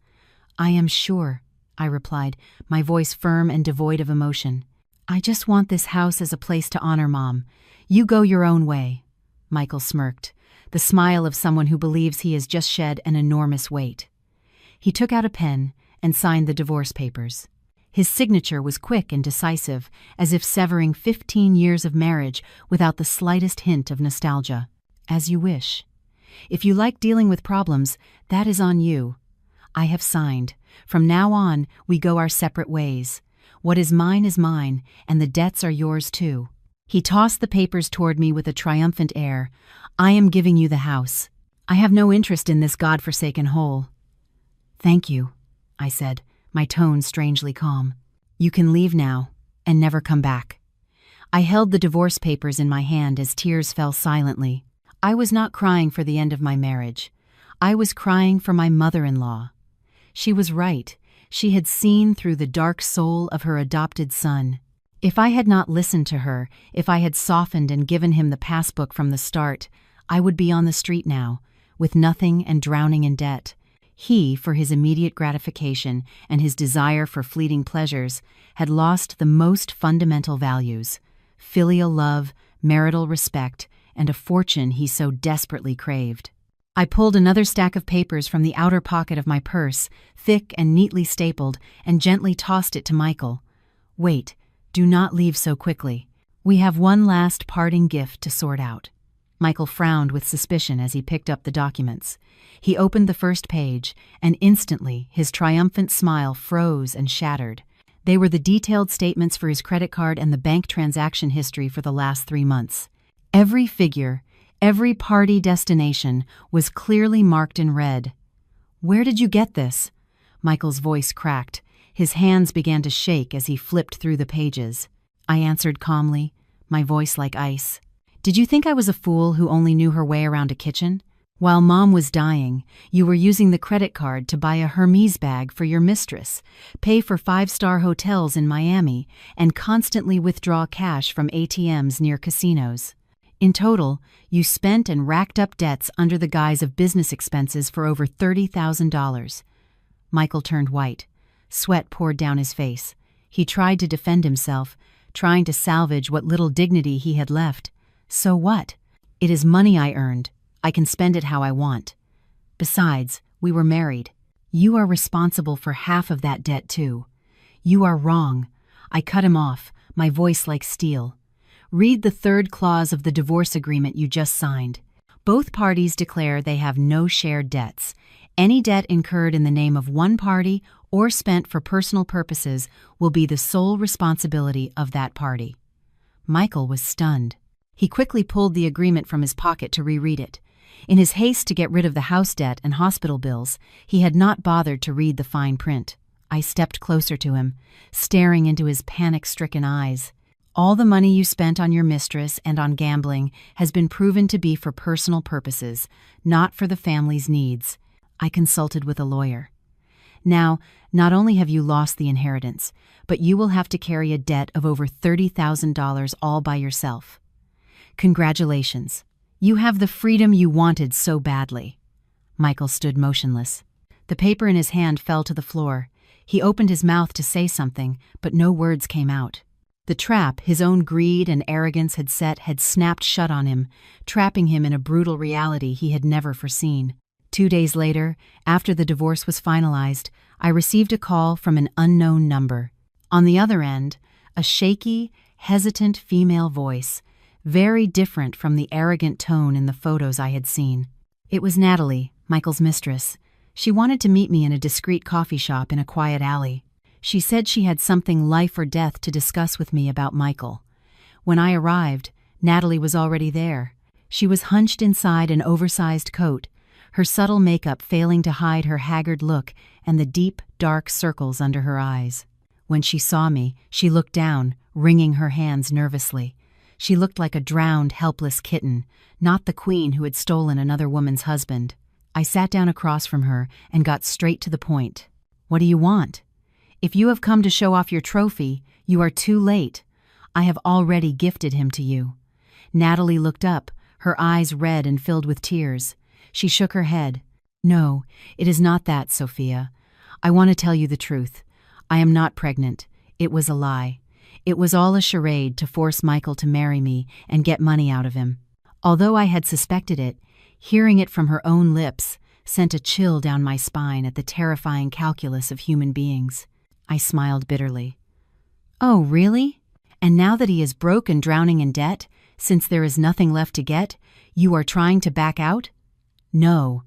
"I am sure," I replied, my voice firm and devoid of emotion. "I just want this house as a place to honor Mom. You go your own way." Michael smirked, the smile of someone who believes he has just shed an enormous weight. He took out a pen and signed the divorce papers. His signature was quick and decisive, as if severing 15 years of marriage without the slightest hint of nostalgia. "As you wish. If you like dealing with problems, that is on you. I have signed. From now on, we go our separate ways. What is mine, and the debts are yours too." He tossed the papers toward me with a triumphant air. "I am giving you the house. I have no interest in this godforsaken hole." "Thank you," I said, my tone strangely calm. "You can leave now, and never come back." I held the divorce papers in my hand as tears fell silently. I was not crying for the end of my marriage. I was crying for my mother-in-law. She was right. She had seen through the dark soul of her adopted son. If I had not listened to her, if I had softened and given him the passbook from the start, I would be on the street now, with nothing and drowning in debt. He, for his immediate gratification and his desire for fleeting pleasures, had lost the most fundamental values: filial love, marital respect, and a fortune he so desperately craved. I pulled another stack of papers from the outer pocket of my purse, thick and neatly stapled, and gently tossed it to Michael. "Wait, do not leave so quickly. We have one last parting gift to sort out." Michael frowned with suspicion as he picked up the documents. He opened the first page, and instantly his triumphant smile froze and shattered. They were the detailed statements for his credit card and the bank transaction history for the last 3 months. Every figure, every party destination was clearly marked in red. "Where did you get this?" Michael's voice cracked. His hands began to shake as he flipped through the pages. I answered calmly, my voice like ice. "Did you think I was a fool who only knew her way around a kitchen? While Mom was dying, you were using the credit card to buy a Hermes bag for your mistress, pay for 5-star hotels in Miami, and constantly withdraw cash from ATMs near casinos. In total, you spent and racked up debts under the guise of business expenses for over $30,000. Michael turned white. Sweat poured down his face. He tried to defend himself, trying to salvage what little dignity he had left. "So what? It is money I earned. I can spend it how I want. Besides, we were married. You are responsible for half of that debt too." "You are wrong." I cut him off, my voice like steel. "Read the 3rd clause of the divorce agreement you just signed. Both parties declare they have no shared debts. Any debt incurred in the name of one party or spent for personal purposes will be the sole responsibility of that party." Michael was stunned. He quickly pulled the agreement from his pocket to reread it. In his haste to get rid of the house debt and hospital bills, he had not bothered to read the fine print. I stepped closer to him, staring into his panic-stricken eyes. "All the money you spent on your mistress and on gambling has been proven to be for personal purposes, not for the family's needs." I consulted with a lawyer. "Now, not only have you lost the inheritance, but you will have to carry a debt of over $30,000 all by yourself. Congratulations. You have the freedom you wanted so badly." Michael stood motionless. The paper in his hand fell to the floor. He opened his mouth to say something, but no words came out. The trap his own greed and arrogance had set had snapped shut on him, trapping him in a brutal reality he had never foreseen. 2 days later, after the divorce was finalized, I received a call from an unknown number. On the other end, a shaky, hesitant female voice, very different from the arrogant tone in the photos I had seen. It was Natalie, Michael's mistress. She wanted to meet me in a discreet coffee shop in a quiet alley. She said she had something life or death to discuss with me about Michael. When I arrived, Natalie was already there. She was hunched inside an oversized coat, her subtle makeup failing to hide her haggard look and the deep, dark circles under her eyes. When she saw me, she looked down, wringing her hands nervously. She looked like a drowned, helpless kitten, not the queen who had stolen another woman's husband. I sat down across from her and got straight to the point. "What do you want? If you have come to show off your trophy, you are too late. I have already gifted him to you." Natalie looked up, her eyes red and filled with tears. She shook her head. "No, it is not that, Sophia. I want to tell you the truth. I am not pregnant. It was a lie. It was all a charade to force Michael to marry me and get money out of him." Although I had suspected it, hearing it from her own lips sent a chill down my spine at the terrifying calculus of human beings. I smiled bitterly. "Oh, really? And now that he is broke and drowning in debt, since there is nothing left to get, you are trying to back out?" "No."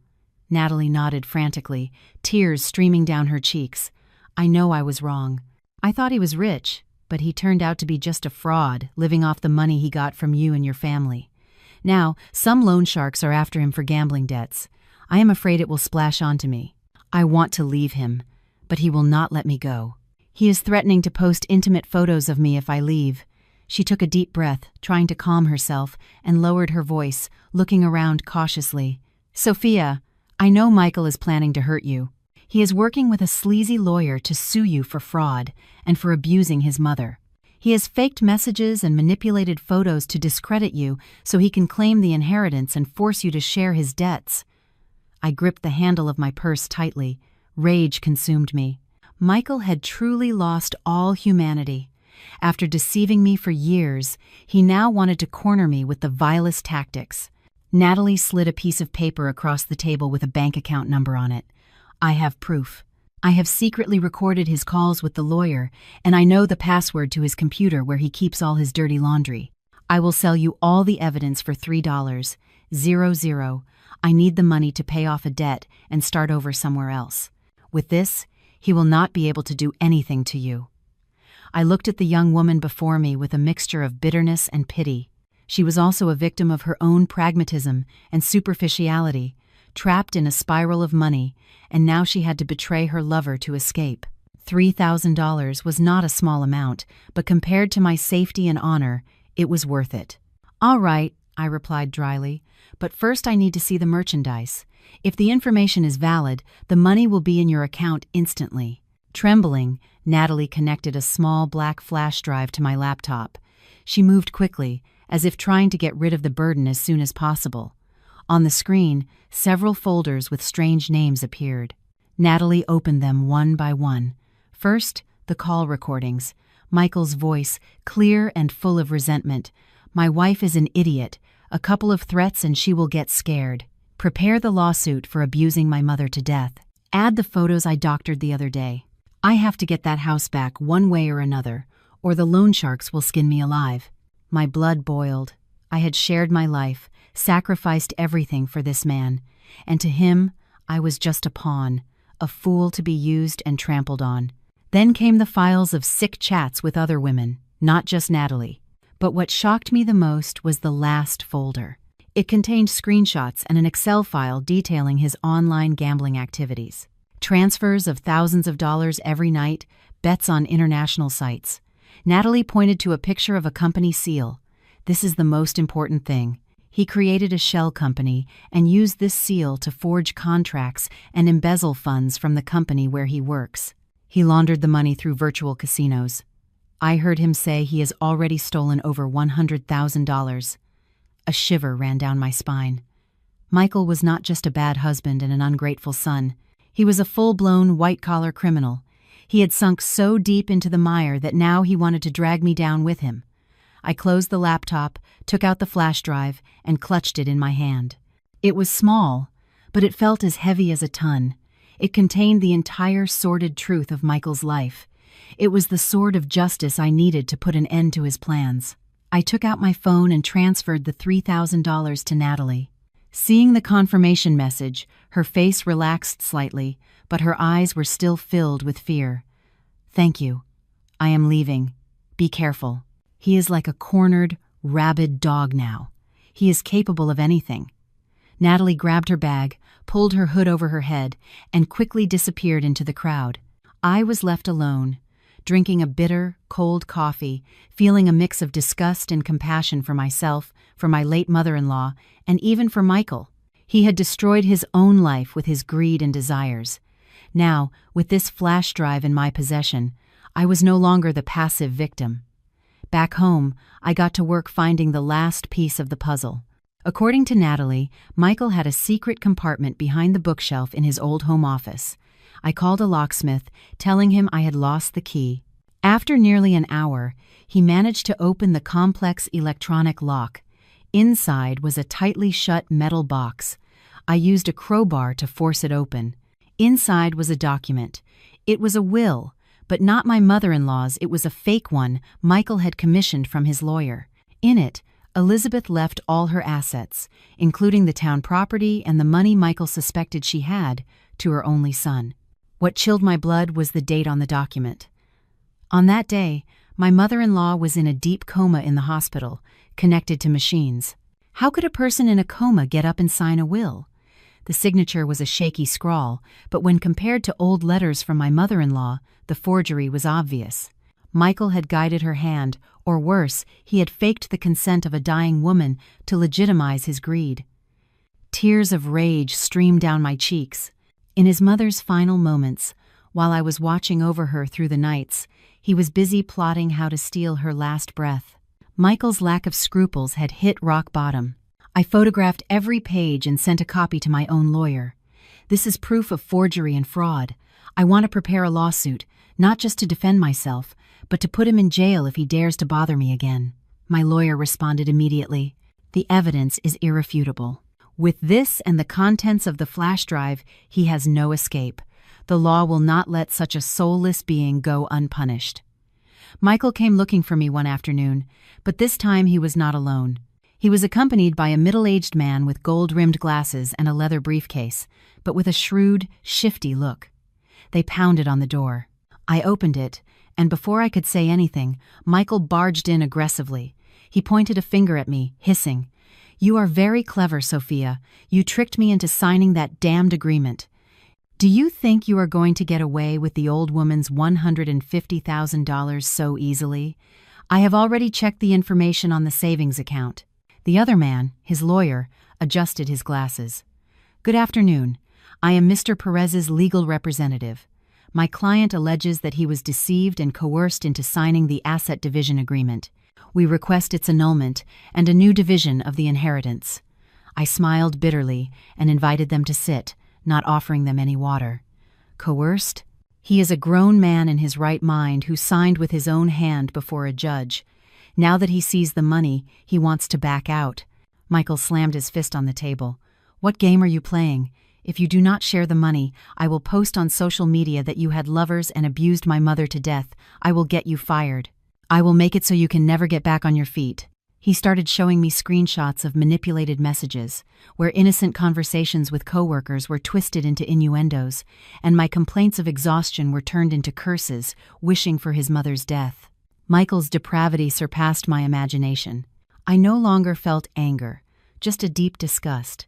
Natalie nodded frantically, tears streaming down her cheeks. "I know I was wrong. I thought he was rich, but he turned out to be just a fraud, living off the money he got from you and your family. Now, some loan sharks are after him for gambling debts. I am afraid it will splash onto me. I want to leave him, but he will not let me go. He is threatening to post intimate photos of me if I leave." She took a deep breath, trying to calm herself, and lowered her voice, looking around cautiously. "Sophia, I know Michael is planning to hurt you. He is working with a sleazy lawyer to sue you for fraud and for abusing his mother. He has faked messages and manipulated photos to discredit you so he can claim the inheritance and force you to share his debts." I gripped the handle of my purse tightly. Rage consumed me. Michael had truly lost all humanity. After deceiving me for years, he now wanted to corner me with the vilest tactics. Natalie slid a piece of paper across the table with a bank account number on it. "I have proof. I have secretly recorded his calls with the lawyer, and I know the password to his computer where he keeps all his dirty laundry. I will sell you all the evidence for $3.00. I need the money to pay off a debt and start over somewhere else. With this, he will not be able to do anything to you." I looked at the young woman before me with a mixture of bitterness and pity. She was also a victim of her own pragmatism and superficiality, trapped in a spiral of money, and now she had to betray her lover to escape. $3,000 was not a small amount, but compared to my safety and honor, it was worth it. "All right," I replied dryly, "but first I need to see the merchandise. If the information is valid, the money will be in your account instantly." Trembling, Natalie connected a small black flash drive to my laptop. She moved quickly, as if trying to get rid of the burden as soon as possible. On the screen, several folders with strange names appeared. Natalie opened them one by one. First, the call recordings. Michael's voice, clear and full of resentment. "My wife is an idiot. A couple of threats and she will get scared. Prepare the lawsuit for abusing my mother to death. Add the photos I doctored the other day. I have to get that house back one way or another, or the loan sharks will skin me alive." My blood boiled. I had shared my life, sacrificed everything for this man, and to him, I was just a pawn, a fool to be used and trampled on. Then came the files of sick chats with other women, not just Natalie. But what shocked me the most was the last folder. It contained screenshots and an Excel file detailing his online gambling activities. Transfers of thousands of dollars every night, bets on international sites. Natalie pointed to a picture of a company seal. "This is the most important thing. He created a shell company and used this seal to forge contracts and embezzle funds from the company where he works. He laundered the money through virtual casinos. I heard him say he has already stolen over $100,000. A shiver ran down my spine. Michael was not just a bad husband and an ungrateful son. He was a full-blown, white-collar criminal. He had sunk so deep into the mire that now he wanted to drag me down with him. I closed the laptop, took out the flash drive, and clutched it in my hand. It was small, but it felt as heavy as a ton. It contained the entire sordid truth of Michael's life. It was the sword of justice I needed to put an end to his plans. I took out my phone and transferred the $3,000 to Natalie. Seeing the confirmation message, her face relaxed slightly, but her eyes were still filled with fear. "Thank you. I am leaving. Be careful. He is like a cornered, rabid dog now. He is capable of anything." Natalie grabbed her bag, pulled her hood over her head, and quickly disappeared into the crowd. I was left alone, drinking a bitter, cold coffee, feeling a mix of disgust and compassion for myself, for my late mother-in-law, and even for Michael. He had destroyed his own life with his greed and desires. Now, with this flash drive in my possession, I was no longer the passive victim. Back home, I got to work finding the last piece of the puzzle. According to Natalie, Michael had a secret compartment behind the bookshelf in his old home office. I called a locksmith, telling him I had lost the key. After nearly an hour, he managed to open the complex electronic lock. Inside was a tightly shut metal box. I used a crowbar to force it open. Inside was a document. It was a will, but not my mother-in-law's. It was a fake one Michael had commissioned from his lawyer. In it, Elizabeth left all her assets, including the town property and the money Michael suspected she had, to her only son. What chilled my blood was the date on the document. On that day, my mother-in-law was in a deep coma in the hospital, connected to machines. How could a person in a coma get up and sign a will? The signature was a shaky scrawl, but when compared to old letters from my mother-in-law, the forgery was obvious. Michael had guided her hand, or worse, he had faked the consent of a dying woman to legitimize his greed. Tears of rage streamed down my cheeks. In his mother's final moments, while I was watching over her through the nights, he was busy plotting how to steal her last breath. Michael's lack of scruples had hit rock bottom. I photographed every page and sent a copy to my own lawyer. "This is proof of forgery and fraud. I want to prepare a lawsuit, not just to defend myself, but to put him in jail if he dares to bother me again." My lawyer responded immediately. "The evidence is irrefutable. With this and the contents of the flash drive, he has no escape. The law will not let such a soulless being go unpunished." Michael came looking for me one afternoon, but this time he was not alone. He was accompanied by a middle-aged man with gold-rimmed glasses and a leather briefcase, but with a shrewd, shifty look. They pounded on the door. I opened it, and before I could say anything, Michael barged in aggressively. He pointed a finger at me, hissing, "You are very clever, Sophia. You tricked me into signing that damned agreement. Do you think you are going to get away with the old woman's $150,000 so easily? I have already checked the information on the savings account." The other man, his lawyer, adjusted his glasses. "Good afternoon. I am Mr. Perez's legal representative. My client alleges that he was deceived and coerced into signing the asset division agreement. We request its annulment and a new division of the inheritance." I smiled bitterly and invited them to sit, not offering them any water. Coerced? He is a grown man in his right mind who signed with his own hand before a judge. Now that he sees the money, he wants to back out. Michael slammed his fist on the table. "What game are you playing? If you do not share the money, I will post on social media that you had lovers and abused my mother to death. I will get you fired. I will make it so you can never get back on your feet." He started showing me screenshots of manipulated messages, where innocent conversations with coworkers were twisted into innuendos, and my complaints of exhaustion were turned into curses, wishing for his mother's death. Michael's depravity surpassed my imagination. I no longer felt anger, just a deep disgust.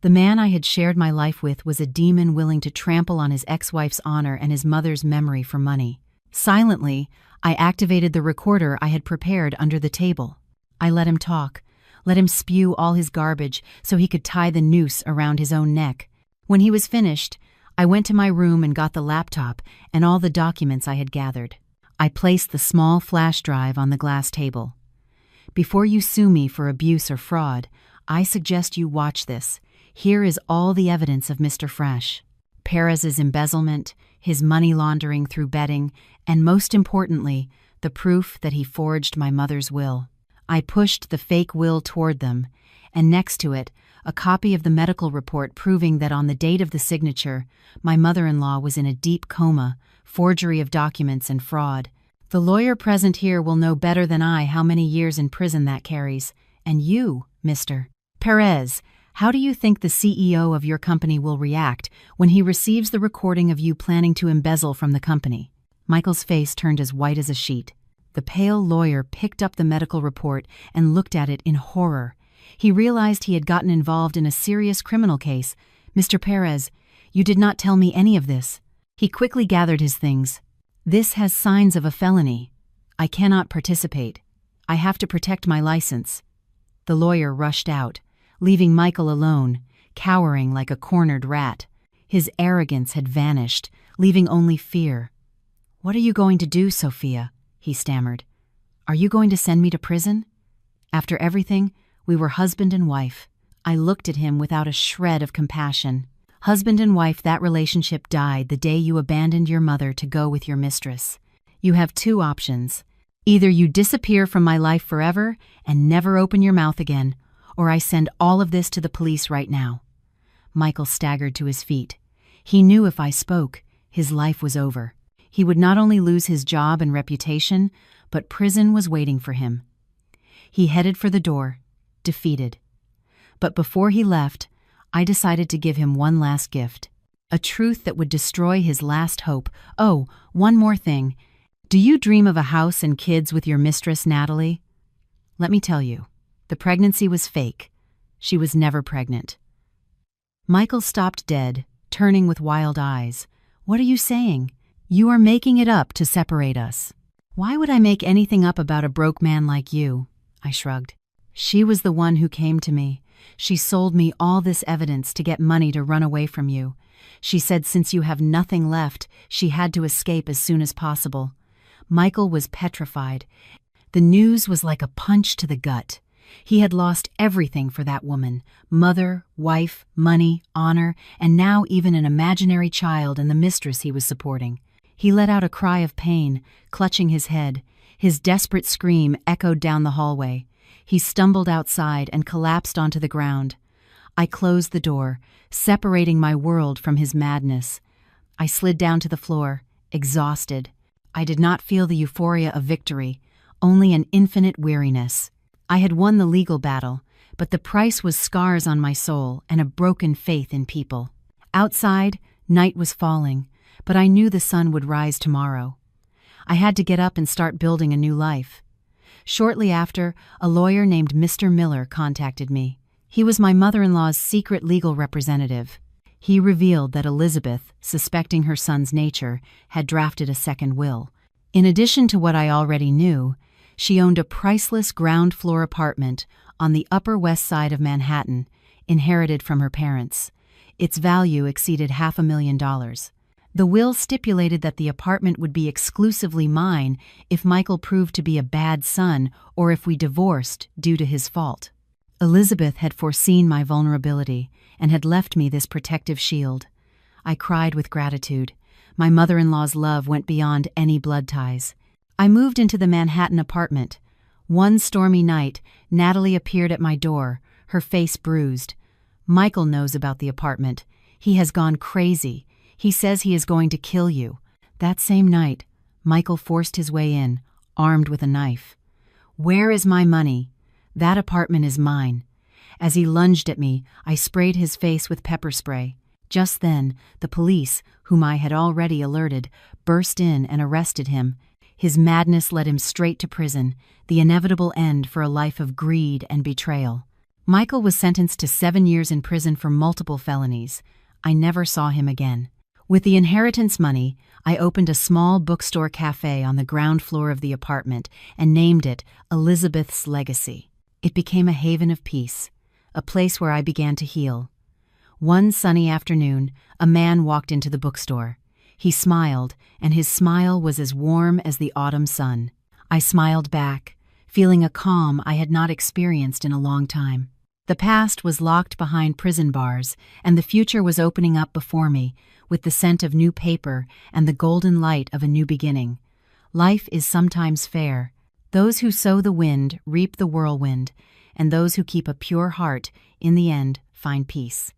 The man I had shared my life with was a demon willing to trample on his ex-wife's honor and his mother's memory for money. Silently, I activated the recorder I had prepared under the table. I let him talk, let him spew all his garbage so he could tie the noose around his own neck. When he was finished, I went to my room and got the laptop and all the documents I had gathered. I placed the small flash drive on the glass table. "Before you sue me for abuse or fraud, I suggest you watch this. Here is all the evidence of Mr. Fresh. Perez's embezzlement, his money laundering through betting, and most importantly, the proof that he forged my mother's will." I pushed the fake will toward them, and next to it, a copy of the medical report proving that on the date of the signature, my mother-in-law was in a deep coma, forgery of documents and fraud. The lawyer present here will know better than I how many years in prison that carries. And you, Mr. Perez, how do you think the CEO of your company will react when he receives the recording of you planning to embezzle from the company? Michael's face turned as white as a sheet. The pale lawyer picked up the medical report and looked at it in horror. He realized he had gotten involved in a serious criminal case. Mr. Perez, you did not tell me any of this. He quickly gathered his things. This has signs of a felony. I cannot participate. I have to protect my license. The lawyer rushed out, leaving Michael alone, cowering like a cornered rat. His arrogance had vanished, leaving only fear. "What are you going to do, Sophia?" he stammered. "Are you going to send me to prison? After everything, we were husband and wife." I looked at him without a shred of compassion. "Husband and wife, that relationship died the day you abandoned your mother to go with your mistress. You have two options. Either you disappear from my life forever and never open your mouth again, or I send all of this to the police right now." Michael staggered to his feet. He knew if I spoke, his life was over. He would not only lose his job and reputation, but prison was waiting for him. He headed for the door, defeated. But before he left, I decided to give him one last gift, a truth that would destroy his last hope. Oh, one more thing. Do you dream of a house and kids with your mistress, Natalie? Let me tell you, the pregnancy was fake. She was never pregnant. Michael stopped dead, turning with wild eyes. "What are you saying? You are making it up to separate us." "Why would I make anything up about a broke man like you?" I shrugged. "She was the one who came to me. She sold me all this evidence to get money to run away from you. She said since you have nothing left, she had to escape as soon as possible." Michael was petrified. The news was like a punch to the gut. He had lost everything for that woman: mother, wife, money, honor, and now even an imaginary child and the mistress he was supporting. He let out a cry of pain, clutching his head. His desperate scream echoed down the hallway. He stumbled outside and collapsed onto the ground. I closed the door, separating my world from his madness. I slid down to the floor, exhausted. I did not feel the euphoria of victory, only an infinite weariness. I had won the legal battle, but the price was scars on my soul and a broken faith in people. Outside, night was falling, but I knew the sun would rise tomorrow. I had to get up and start building a new life. Shortly after, a lawyer named Mr. Miller contacted me. He was my mother-in-law's secret legal representative. He revealed that Elizabeth, suspecting her son's nature, had drafted a second will. In addition to what I already knew, she owned a priceless ground-floor apartment on the Upper West Side of Manhattan, inherited from her parents. Its value exceeded $500,000. The will stipulated that the apartment would be exclusively mine if Michael proved to be a bad son or if we divorced due to his fault. Elizabeth had foreseen my vulnerability and had left me this protective shield. I cried with gratitude. My mother-in-law's love went beyond any blood ties. I moved into the Manhattan apartment. One stormy night, Natalie appeared at my door, her face bruised. "Michael knows about the apartment. He has gone crazy. He says he is going to kill you." That same night, Michael forced his way in, armed with a knife. "Where is my money? That apartment is mine." As he lunged at me, I sprayed his face with pepper spray. Just then, the police, whom I had already alerted, burst in and arrested him. His madness led him straight to prison, the inevitable end for a life of greed and betrayal. Michael was sentenced to 7 years in prison for multiple felonies. I never saw him again. With the inheritance money, I opened a small bookstore cafe on the ground floor of the apartment and named it Elizabeth's Legacy. It became a haven of peace, a place where I began to heal. One sunny afternoon, a man walked into the bookstore. He smiled, and his smile was as warm as the autumn sun. I smiled back, feeling a calm I had not experienced in a long time. The past was locked behind prison bars, and the future was opening up before me, with the scent of new paper and the golden light of a new beginning. Life is sometimes fair. Those who sow the wind reap the whirlwind, and those who keep a pure heart, in the end, find peace.